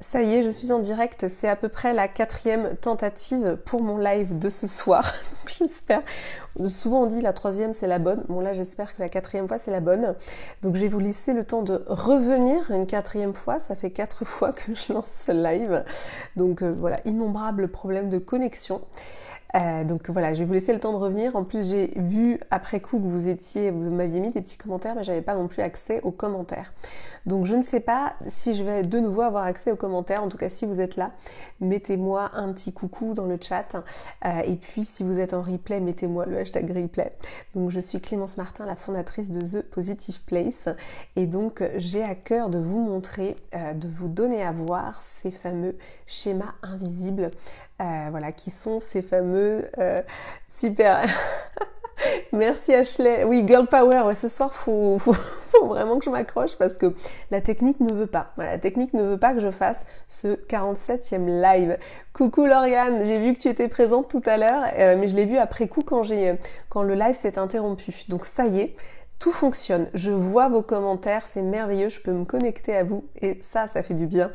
Ça y est, je suis en direct, c'est à peu près la 4e tentative pour mon live de ce soir, donc j'espère, souvent on dit la 3e c'est la bonne, bon là j'espère que la 4e fois c'est la bonne, donc je vais vous laisser le temps de revenir une 4e fois, ça fait 4 fois que je lance ce live, donc voilà, innombrables problèmes de connexion. Donc voilà, je vais vous laisser le temps de revenir. En plus, j'ai vu après coup que vous m'aviez mis des petits commentaires, mais j'avais pas non plus accès aux commentaires. Donc je ne sais pas si je vais de nouveau avoir accès aux commentaires. En tout cas, si vous êtes là, mettez-moi un petit coucou dans le chat. Et puis, si vous êtes en replay, mettez-moi le hashtag replay. Donc je suis Clémence Martin, la fondatrice de The Positive Place. Et donc, j'ai à cœur de vous montrer, de vous donner à voir ces fameux schémas invisibles. Voilà, qui sont ces fameux super. Merci Ashley. Oui, girl power. Ouais, ce soir, faut vraiment que je m'accroche parce que la technique ne veut pas. Voilà, la technique ne veut pas que je fasse ce 47e live. Coucou Lauriane, j'ai vu que tu étais présente tout à l'heure, mais je l'ai vu après coup quand le live s'est interrompu. Donc ça y est. Tout fonctionne, je vois vos commentaires, c'est merveilleux, je peux me connecter à vous et ça fait du bien.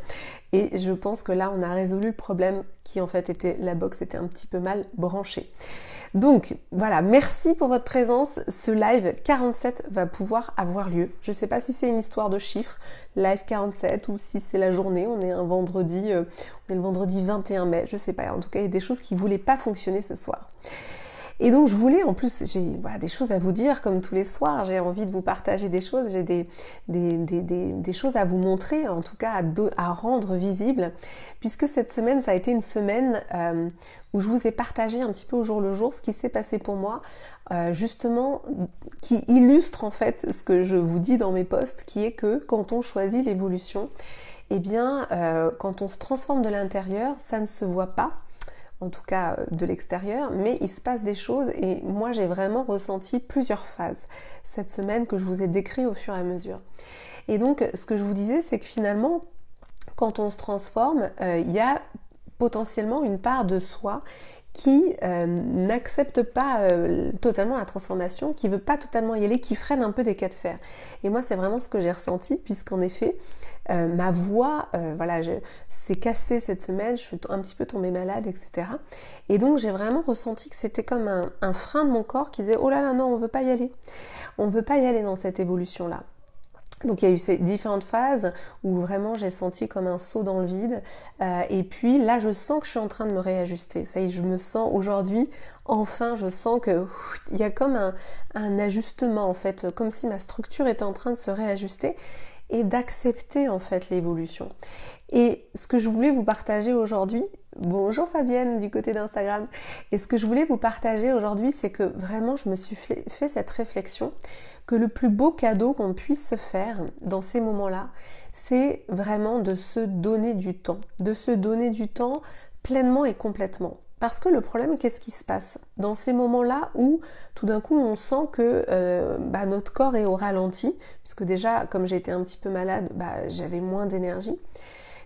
Et je pense que là, on a résolu le problème qui en fait était, la box était un petit peu mal branchée. Donc voilà, merci pour votre présence. Ce live 47 va pouvoir avoir lieu. Je ne sais pas si c'est une histoire de chiffres, live 47, ou si c'est la journée. On est le vendredi 21 mai, je sais pas. En tout cas, il y a des choses qui voulaient pas fonctionner ce soir. Et donc je voulais, en plus, j'ai des choses à vous dire comme tous les soirs, j'ai envie de vous partager des choses, j'ai des choses à vous montrer, en tout cas à rendre visibles, puisque cette semaine, ça a été une semaine où je vous ai partagé un petit peu au jour le jour ce qui s'est passé pour moi, justement, qui illustre en fait ce que je vous dis dans mes posts, qui est que quand on choisit l'évolution, eh bien, quand on se transforme de l'intérieur, ça ne se voit pas, en tout cas de l'extérieur, mais il se passe des choses et moi j'ai vraiment ressenti plusieurs phases cette semaine que je vous ai décrit au fur et à mesure. Et donc ce que je vous disais, c'est que finalement quand on se transforme, il y a potentiellement une part de soi qui n'accepte pas totalement la transformation, qui veut pas totalement y aller, qui freine un peu des cas de fer. Et moi c'est vraiment ce que j'ai ressenti, puisqu'en effet ma voix s'est cassée cette semaine, je suis un petit peu tombée malade, etc. Et donc j'ai vraiment ressenti que c'était comme un frein de mon corps qui disait oh là là non, on veut pas y aller dans cette évolution là. Donc il y a eu ces différentes phases où vraiment j'ai senti comme un saut dans le vide, et puis là je sens que je suis en train de me réajuster. Ça y est, je me sens aujourd'hui, enfin je sens que il y a comme un ajustement en fait, comme si ma structure était en train de se réajuster et d'accepter en fait l'évolution. Et ce que je voulais vous partager aujourd'hui, bonjour Fabienne du côté d'Instagram, et ce que je voulais vous partager aujourd'hui, c'est que vraiment je me suis fait cette réflexion que le plus beau cadeau qu'on puisse se faire dans ces moments-là, c'est vraiment de se donner du temps pleinement et complètement. Parce que le problème, qu'est-ce qui se passe dans ces moments-là où tout d'un coup on sent que notre corps est au ralenti, puisque déjà comme j'ai été un petit peu malade, j'avais moins d'énergie.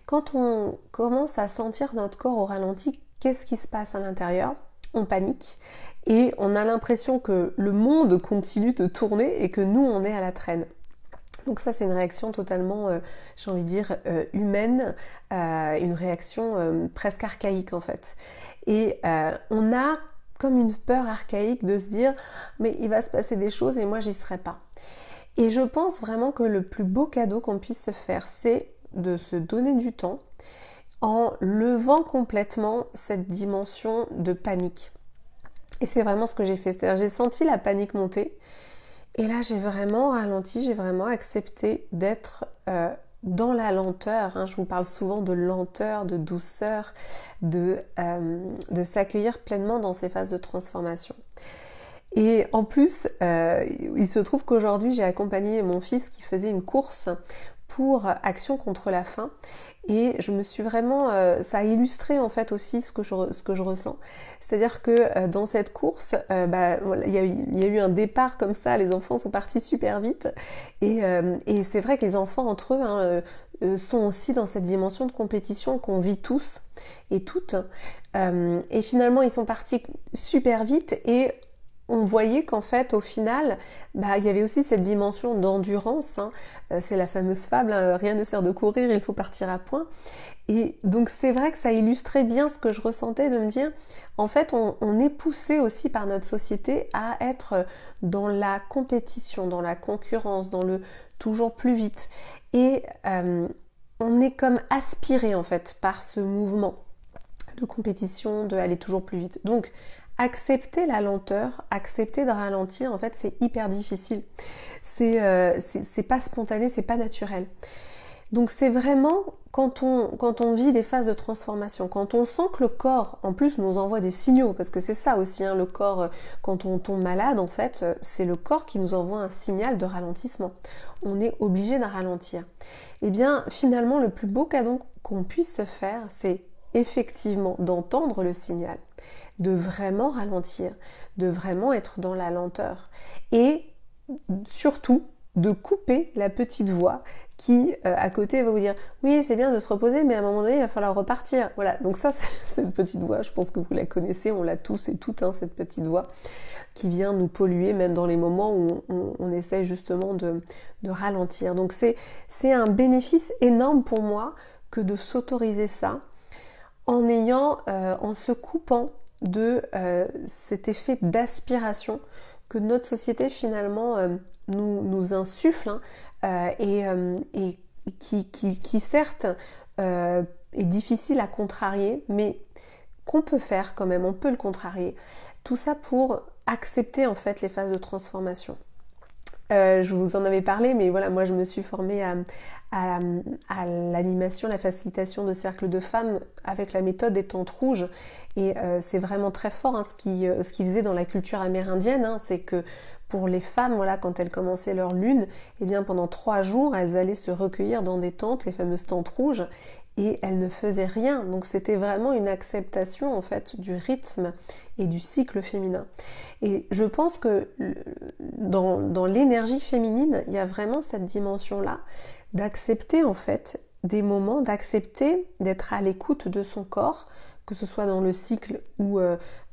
Quand on commence à sentir notre corps au ralenti, qu'est-ce qui se passe à l'intérieur ? On panique et on a l'impression que le monde continue de tourner et que nous on est à la traîne. Donc ça c'est une réaction totalement, j'ai envie de dire, humaine, une réaction presque archaïque en fait. Et on a comme une peur archaïque de se dire mais il va se passer des choses et moi j'y serai pas. Et je pense vraiment que le plus beau cadeau qu'on puisse se faire, c'est de se donner du temps en levant complètement cette dimension de panique. Et c'est vraiment ce que j'ai fait, c'est-à-dire j'ai senti la panique monter et là j'ai vraiment ralenti, j'ai vraiment accepté d'être dans la lenteur, je vous parle souvent de lenteur, de douceur, de s'accueillir pleinement dans ces phases de transformation. Et en plus, il se trouve qu'aujourd'hui j'ai accompagné mon fils qui faisait une course pour Action contre la faim et je me suis vraiment, ça a illustré en fait aussi ce que je ressens. C'est-à-dire que dans cette course, il y a eu un départ comme ça, les enfants sont partis super vite et c'est vrai que les enfants entre eux sont aussi dans cette dimension de compétition qu'on vit tous et toutes et finalement ils sont partis super vite et on voyait qu'en fait, au final, il y avait aussi cette dimension d'endurance. Hein. C'est la fameuse fable, hein, rien ne sert de courir, il faut partir à point. Et donc c'est vrai que ça illustrait bien ce que je ressentais de me dire, en fait, on est poussé aussi par notre société à être dans la compétition, dans la concurrence, dans le toujours plus vite. Et on est comme aspiré en fait par ce mouvement de compétition, de aller toujours plus vite. Donc accepter la lenteur, accepter de ralentir, en fait, c'est hyper difficile. C'est pas spontané, c'est pas naturel. Donc c'est vraiment quand on vit des phases de transformation, quand on sent que le corps, en plus, nous envoie des signaux, parce que c'est ça aussi, hein, le corps, quand on tombe malade, en fait, c'est le corps qui nous envoie un signal de ralentissement. On est obligé de ralentir. Eh bien, finalement, le plus beau cadeau qu'on puisse se faire, c'est effectivement d'entendre le signal, de vraiment ralentir, de vraiment être dans la lenteur et surtout de couper la petite voix qui à côté va vous dire oui c'est bien de se reposer mais à un moment donné il va falloir repartir. Voilà, donc ça c'est cette petite voix, je pense que vous la connaissez, on l'a tous et toutes, hein, cette petite voix qui vient nous polluer même dans les moments où on essaye justement de ralentir. Donc c'est un bénéfice énorme pour moi que de s'autoriser ça en se coupant de cet effet d'aspiration que notre société finalement nous insuffle, hein, et qui certes est difficile à contrarier, mais qu'on peut faire quand même, on peut le contrarier. Tout ça pour accepter en fait les phases de transformation. Je vous en avais parlé, mais voilà, moi je me suis formée à l'animation, la facilitation de cercles de femmes avec la méthode des tentes rouges. Et c'est vraiment très fort, hein, ce qu'ils faisaient dans la culture amérindienne, hein, c'est que pour les femmes, voilà, quand elles commençaient leur lune, eh bien pendant 3 jours, elles allaient se recueillir dans des tentes, les fameuses tentes rouges, et elles ne faisaient rien. Donc c'était vraiment une acceptation en fait du rythme et du cycle féminin. Et je pense que dans l'énergie féminine, il y a vraiment cette dimension-là d'accepter en fait des moments, d'accepter d'être à l'écoute de son corps, que ce soit dans le cycle ou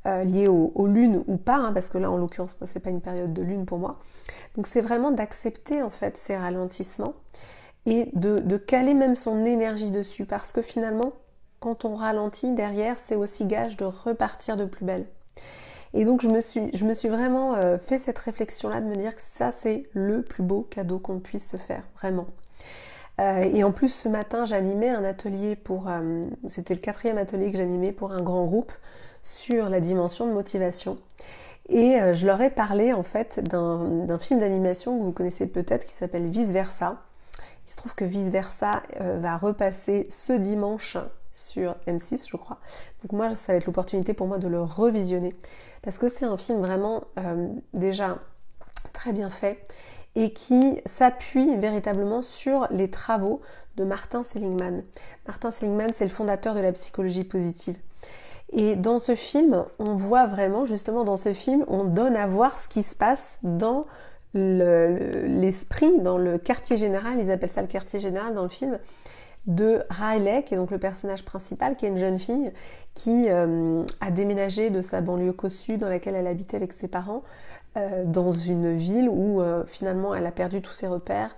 lié aux lunes ou pas, hein, parce que là en l'occurrence c'est pas une période de lune pour moi. Donc c'est vraiment d'accepter en fait ces ralentissements et de caler même son énergie dessus, parce que finalement quand on ralentit derrière, c'est aussi gage de repartir de plus belle. Et donc je me suis vraiment fait cette réflexion là de me dire que ça c'est le plus beau cadeau qu'on puisse se faire, vraiment. Et en plus ce matin j'animais un atelier c'était le 4e atelier que j'animais pour un grand groupe sur la dimension de motivation. Et je leur ai parlé en fait d'un film d'animation que vous connaissez peut-être qui s'appelle Vice Versa. Il se trouve que Vice Versa va repasser ce dimanche sur M6 je crois. Donc moi ça va être l'opportunité pour moi de le revisionner parce que c'est un film vraiment déjà très bien fait et qui s'appuie véritablement sur les travaux de Martin Seligman. Martin Seligman, c'est le fondateur de la psychologie positive. Et dans ce film, on voit vraiment, justement dans ce film, on donne à voir ce qui se passe dans l'esprit, dans le quartier général, ils appellent ça le quartier général dans le film, de Riley, qui est donc le personnage principal, qui est une jeune fille qui a déménagé de sa banlieue cossue dans laquelle elle habitait avec ses parents, dans une ville où finalement elle a perdu tous ses repères,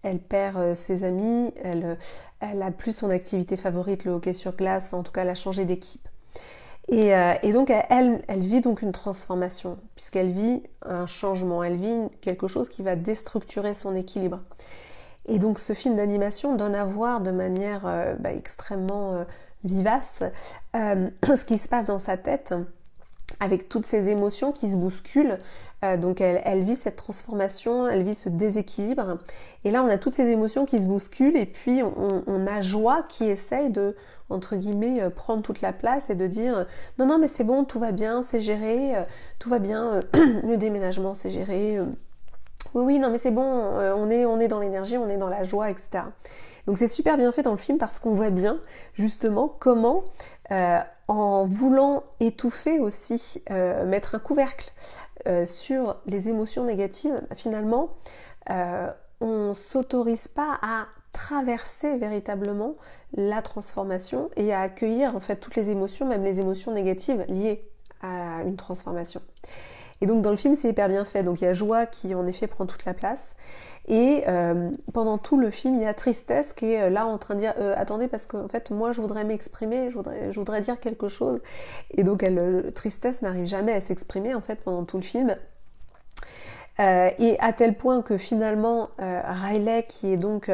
elle perd ses amis, elle a plus son activité favorite, le hockey sur glace, enfin en tout cas elle a changé d'équipe. Et donc elle vit donc une transformation, puisqu'elle vit un changement, elle vit quelque chose qui va déstructurer son équilibre. Et donc ce film d'animation donne à voir de manière extrêmement vivace ce qui se passe dans sa tête, avec toutes ces émotions qui se bousculent. Donc elle vit cette transformation, elle vit ce déséquilibre. Et là on a toutes ces émotions qui se bousculent et puis on a joie qui essaye de, entre guillemets, prendre toute la place et de dire non mais c'est bon, tout va bien, c'est géré, tout va bien, le déménagement c'est géré, oui non mais c'est bon, on est dans l'énergie, on est dans la joie, etc. Donc c'est super bien fait dans le film parce qu'on voit bien justement comment en voulant étouffer aussi, mettre un couvercle sur les émotions négatives, finalement on s'autorise pas à traverser véritablement la transformation et à accueillir en fait toutes les émotions, même les émotions négatives liées à une transformation. Et donc dans le film c'est hyper bien fait, donc il y a joie qui en effet prend toute la place, et pendant tout le film il y a tristesse qui est là en train de dire attendez parce qu'en fait moi je voudrais m'exprimer, je voudrais dire quelque chose, et donc tristesse n'arrive jamais à s'exprimer en fait pendant tout le film. Et à tel point que finalement Riley qui est donc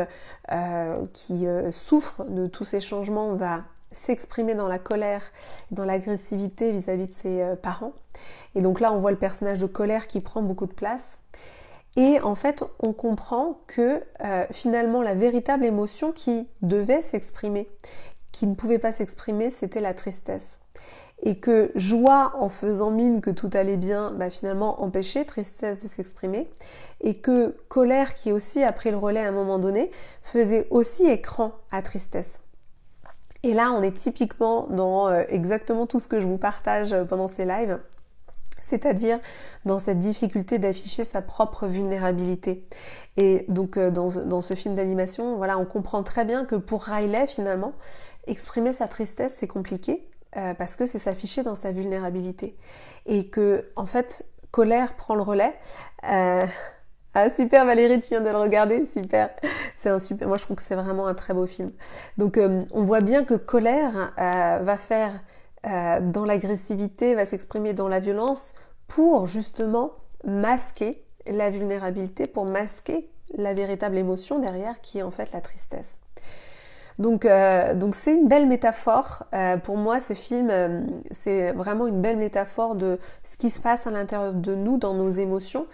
qui souffre de tous ces changements va s'exprimer dans la colère, dans l'agressivité vis-à-vis de ses parents. Et donc là on voit le personnage de colère qui prend beaucoup de place. Et en fait on comprend que finalement la véritable émotion qui devait s'exprimer, qui ne pouvait pas s'exprimer, c'était la tristesse. Et que joie en faisant mine que tout allait bien, bah finalement empêchait tristesse de s'exprimer, et que colère qui aussi a pris le relais à un moment donné faisait aussi écran à tristesse. Et là on est typiquement dans exactement tout ce que je vous partage pendant ces lives, c'est-à-dire dans cette difficulté d'afficher sa propre vulnérabilité. Et donc dans ce film d'animation, voilà, on comprend très bien que pour Riley finalement, exprimer sa tristesse c'est compliqué, parce que c'est s'afficher dans sa vulnérabilité. Et que, en fait, colère prend le relais. Ah super Valérie, tu viens de le regarder, super. C'est un super. Moi je trouve que c'est vraiment un très beau film. Donc on voit bien que colère va faire dans l'agressivité, va s'exprimer dans la violence pour justement masquer la vulnérabilité, pour masquer la véritable émotion derrière qui est en fait la tristesse. Donc c'est une belle métaphore. Pour moi, ce film, c'est vraiment une belle métaphore de ce qui se passe à l'intérieur de nous, dans nos émotions,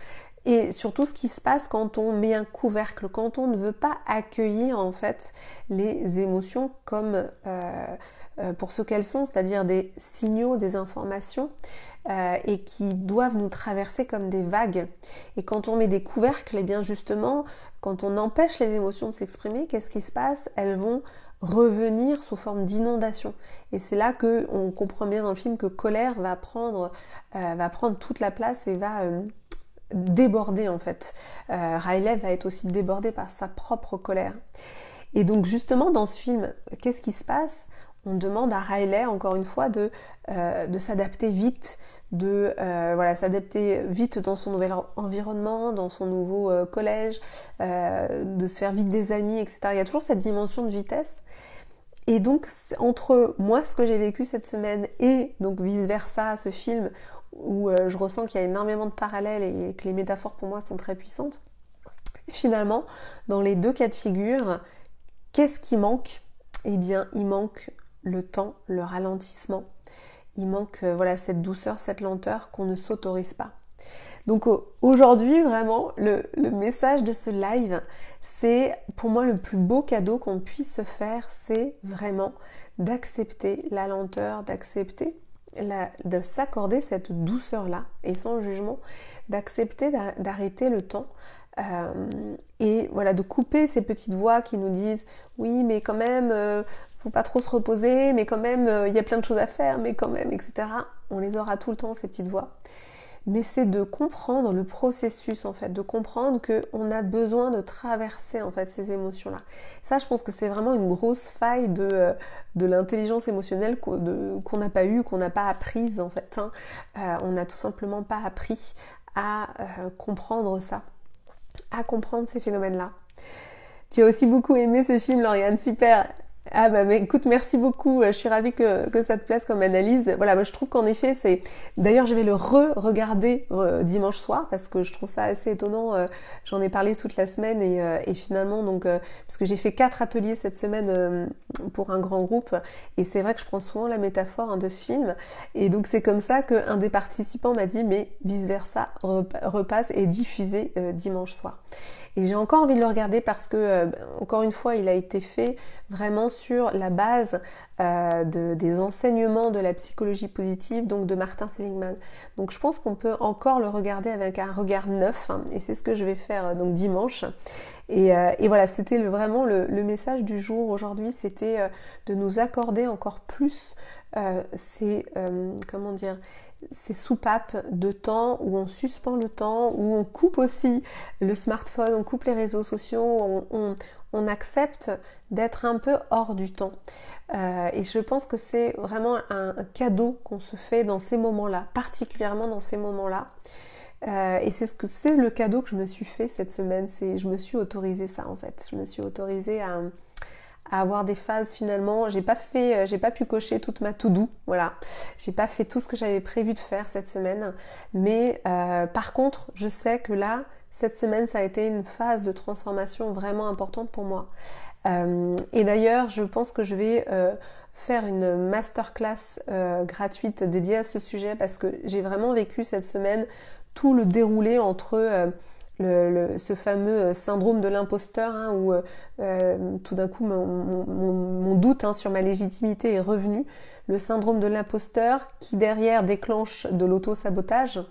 et surtout ce qui se passe quand on met un couvercle, quand on ne veut pas accueillir en fait les émotions comme pour ce qu'elles sont, c'est-à-dire des signaux, des informations, et qui doivent nous traverser comme des vagues. Et quand on met des couvercles, et bien justement, quand on empêche les émotions de s'exprimer, qu'est-ce qui se passe? Elles vont revenir sous forme d'inondation. Et c'est là que on comprend bien dans le film que colère va prendre toute la place et va déborder en fait. Riley va être aussi débordé par sa propre colère. Et donc justement dans ce film, qu'est-ce qui se passe? On demande à Riley encore une fois de s'adapter vite, s'adapter vite dans son nouvel environnement, dans son nouveau collège, de se faire vite des amis, etc. Il y a toujours cette dimension de vitesse. Et donc entre moi, ce que j'ai vécu cette semaine, et donc vice versa, ce film où je ressens qu'il y a énormément de parallèles et que les métaphores pour moi sont très puissantes, finalement, dans les deux cas de figure, qu'est-ce qui manque? Eh bien, il manque le temps, le ralentissement. Il manque cette douceur, cette lenteur qu'on ne s'autorise pas. Donc aujourd'hui, vraiment, le message de ce live, c'est pour moi le plus beau cadeau qu'on puisse se faire, c'est vraiment d'accepter la lenteur, d'accepter, de s'accorder cette douceur-là et sans jugement, d'accepter d'arrêter le temps. Et voilà, de couper ces petites voix qui nous disent oui mais quand même faut pas trop se reposer, mais quand même il y a plein de choses à faire, mais quand même, etc. On les aura tout le temps, ces petites voix. Mais c'est de comprendre le processus en fait, de comprendre qu'on a besoin de traverser en fait ces émotions-là. Ça, je pense que c'est vraiment une grosse faille de l'intelligence émotionnelle qu'on n'a pas eue, qu'on n'a pas apprise en fait. On n'a tout simplement pas appris à comprendre ça, à comprendre ces phénomènes-là. Tu as aussi beaucoup aimé ce film, Lauriane, super. Ah bah mais écoute, merci beaucoup, je suis ravie que ça te plaise comme analyse. Voilà, moi je trouve qu'en effet c'est... D'ailleurs je vais le re-regarder dimanche soir parce que je trouve ça assez étonnant, j'en ai parlé toute la semaine et finalement donc... parce que j'ai fait 4 ateliers cette semaine pour un grand groupe et c'est vrai que je prends souvent la métaphore de ce film et donc c'est comme ça qu'un des participants m'a dit mais vice versa repasse et diffusé dimanche soir. Et j'ai encore envie de le regarder parce que, encore une fois, il a été fait vraiment sur la base des enseignements de la psychologie positive, donc de Martin Seligman. Donc je pense qu'on peut encore le regarder avec un regard neuf, hein, et c'est ce que je vais faire donc dimanche. Et voilà, c'était vraiment le message du jour aujourd'hui, c'était de nous accorder encore plus ces soupapes de temps où on suspend le temps, où on coupe aussi le smartphone, on coupe les réseaux sociaux, on accepte d'être un peu hors du temps. Et je pense que c'est vraiment un cadeau qu'on se fait dans ces moments-là, particulièrement dans ces moments-là. Et c'est le cadeau que je me suis fait cette semaine, je me suis autorisée ça en fait. Je me suis autorisée à avoir des phases finalement. J'ai pas pu cocher toute ma to-do, voilà. J'ai pas fait tout ce que j'avais prévu de faire cette semaine. Mais par contre, je sais que là, cette semaine, ça a été une phase de transformation vraiment importante pour moi. Et d'ailleurs, je pense que je vais faire une masterclass gratuite dédiée à ce sujet parce que j'ai vraiment vécu cette semaine tout le déroulé entre ce fameux syndrome de l'imposteur hein, où tout d'un coup mon doute hein, sur ma légitimité est revenu, le syndrome de l'imposteur qui derrière déclenche de l'auto-sabotage.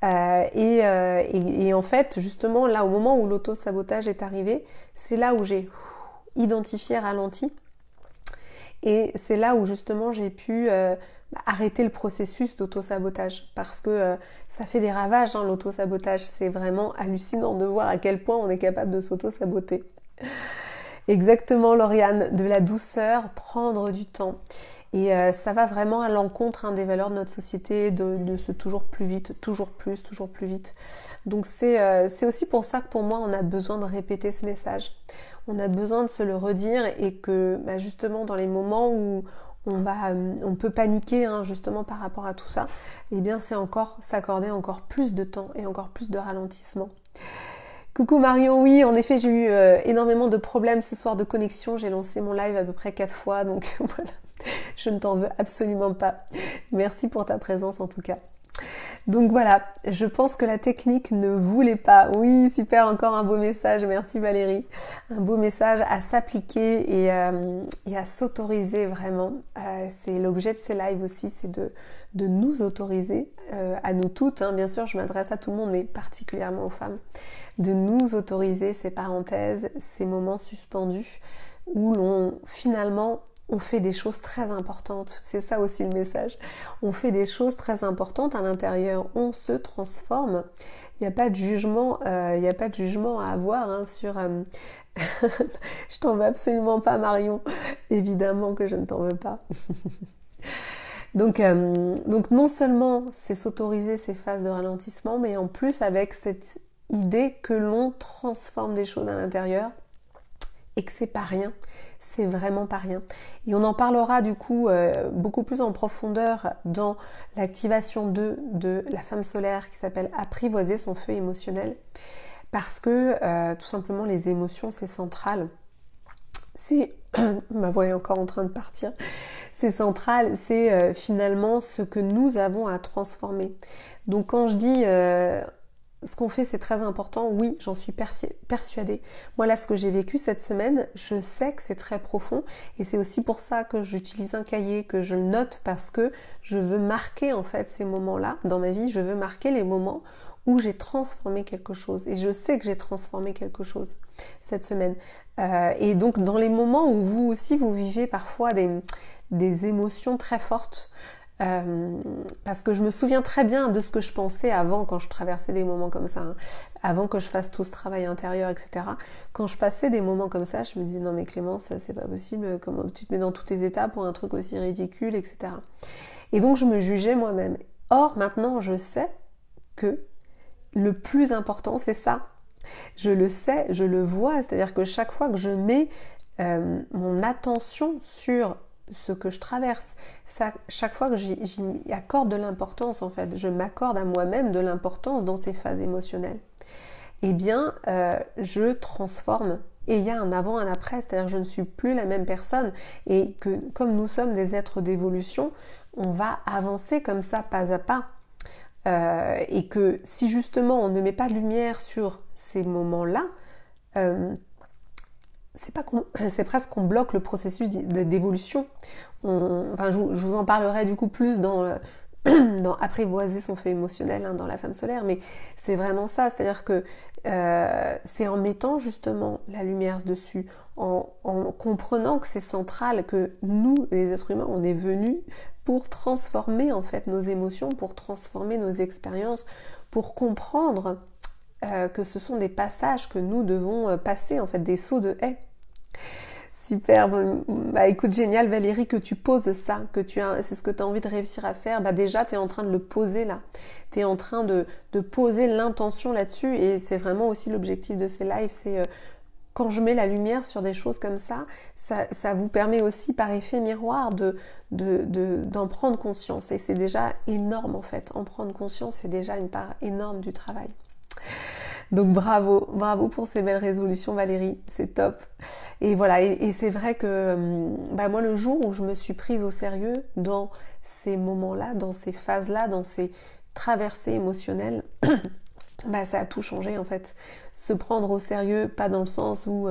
Et en fait, justement, là, au moment où l'auto-sabotage est arrivé, c'est là où j'ai identifié, ralenti. Et c'est là où, justement, j'ai pu arrêter le processus d'auto-sabotage. Parce que ça fait des ravages, hein, l'auto-sabotage. C'est vraiment hallucinant de voir à quel point on est capable de s'auto-saboter. Exactement, Lauriane, de la douceur, prendre du temps. Et ça va vraiment à l'encontre hein, des valeurs de notre société, de ce toujours plus vite, toujours plus vite. Donc c'est aussi pour ça que pour moi, on a besoin de répéter ce message. On a besoin de se le redire et que bah, justement dans les moments où on peut paniquer hein, justement par rapport à tout ça, eh bien c'est encore s'accorder encore plus de temps et encore plus de ralentissement. Coucou Marion, oui, en effet, j'ai eu énormément de problèmes ce soir de connexion. J'ai lancé mon live à peu près 4 fois, donc voilà, je ne t'en veux absolument pas. Merci pour ta présence en tout cas. Donc voilà, je pense que la technique ne voulait pas. Oui, super, encore un beau message. Merci Valérie. Un beau message à s'appliquer et à s'autoriser vraiment. C'est l'objet de ces lives aussi, c'est de nous autoriser, à nous toutes. Hein, bien sûr, je m'adresse à tout le monde, mais particulièrement aux femmes, de nous autoriser ces parenthèses, ces moments suspendus où finalement on fait des choses très importantes. C'est ça aussi le message. On fait des choses très importantes à l'intérieur. On se transforme. Il n'y a pas de jugement. Il n'y a pas de jugement à avoir hein, sur. Je t'en veux absolument pas, Marion. Évidemment que je ne t'en veux pas. Donc non seulement c'est s'autoriser ces phases de ralentissement, mais en plus avec cette idée que l'on transforme des choses à l'intérieur. Et que c'est pas rien, c'est vraiment pas rien. Et on en parlera du coup beaucoup plus en profondeur dans l'activation 2 de la femme solaire qui s'appelle apprivoiser son feu émotionnel. Parce que tout simplement les émotions c'est central. C'est, ma voix est encore en train de partir, c'est central, c'est finalement ce que nous avons à transformer. Donc quand je dis ce qu'on fait c'est très important, oui, j'en suis persuadée. Moi là, ce que j'ai vécu cette semaine, je sais que c'est très profond et c'est aussi pour ça que j'utilise un cahier, que je le note parce que je veux marquer en fait ces moments-là dans ma vie, je veux marquer les moments où j'ai transformé quelque chose et je sais que j'ai transformé quelque chose cette semaine. Et donc dans les moments où vous aussi vous vivez parfois des émotions très fortes, parce que je me souviens très bien de ce que je pensais avant quand je traversais des moments comme ça, hein, avant que je fasse tout ce travail intérieur, etc. Quand je passais des moments comme ça, je me disais non mais Clémence, c'est pas possible, comment tu te mets dans tous tes états pour un truc aussi ridicule, etc. Et donc je me jugeais moi-même. Or maintenant je sais que le plus important c'est ça. Je le sais, je le vois, c'est-à-dire que chaque fois que je mets mon attention sur ce que je traverse, chaque fois que j'y accorde de l'importance en fait, je m'accorde à moi-même de l'importance dans ces phases émotionnelles, eh bien je transforme et il y a un avant, un après, c'est-à-dire que je ne suis plus la même personne et que comme nous sommes des êtres d'évolution, on va avancer comme ça pas à pas. Et que si justement on ne met pas de lumière sur ces moments-là, c'est presque qu'on bloque le processus d'évolution. Je vous en parlerai du coup plus dans apprivoiser son feu émotionnel hein, dans la femme solaire, mais c'est vraiment ça, c'est-à-dire que c'est en mettant justement la lumière dessus, en comprenant que c'est central, que nous, les êtres humains, on est venus pour transformer en fait nos émotions, pour transformer nos expériences, pour comprendre que ce sont des passages que nous devons passer, en fait des sauts de haie. Super, bon, bah écoute, génial Valérie que tu poses ça, c'est ce que tu as envie de réussir à faire, bah déjà tu es en train de le poser là, tu es en train de poser l'intention là-dessus et c'est vraiment aussi l'objectif de ces lives, c'est quand je mets la lumière sur des choses comme ça vous permet aussi par effet miroir d'en prendre conscience et c'est déjà énorme en fait, en prendre conscience c'est déjà une part énorme du travail. Donc bravo, bravo pour ces belles résolutions Valérie, c'est top. Et voilà, et c'est vrai que bah moi le jour où je me suis prise au sérieux dans ces moments-là, dans ces phases-là, dans ces traversées émotionnelles, bah ça a tout changé en fait. Se prendre au sérieux, pas dans le sens où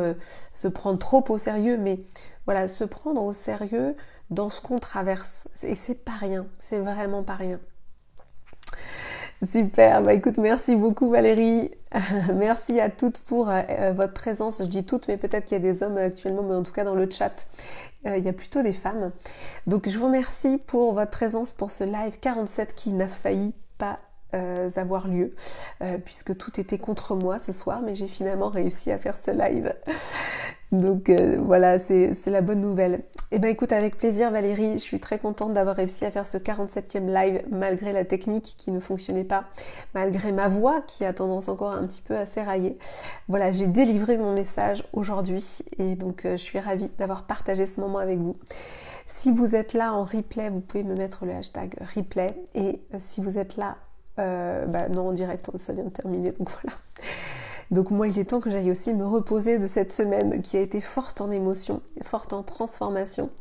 se prendre trop au sérieux, mais voilà, se prendre au sérieux dans ce qu'on traverse. Et c'est pas rien, c'est vraiment pas rien. Super, bah écoute, merci beaucoup Valérie. Merci à toutes pour votre présence. Je dis toutes, mais peut-être qu'il y a des hommes actuellement, mais en tout cas dans le chat, il y a plutôt des femmes. Donc je vous remercie pour votre présence pour ce live 47 qui n'a failli pas avoir lieu, puisque tout était contre moi ce soir, mais j'ai finalement réussi à faire ce live. Donc voilà, c'est la bonne nouvelle. Et ben écoute, avec plaisir Valérie, je suis très contente d'avoir réussi à faire ce 47e live malgré la technique qui ne fonctionnait pas, malgré ma voix qui a tendance encore un petit peu à s'érailler. Voilà, j'ai délivré mon message aujourd'hui et donc je suis ravie d'avoir partagé ce moment avec vous. Si vous êtes là en replay, vous pouvez me mettre le hashtag replay et si vous êtes là, non en direct, ça vient de terminer, donc voilà. Donc moi, il est temps que j'aille aussi me reposer de cette semaine qui a été forte en émotions, forte en transformation.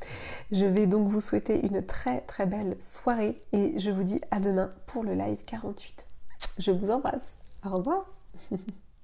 Je vais donc vous souhaiter une très très belle soirée et je vous dis à demain pour le live 48. Je vous embrasse. Au revoir.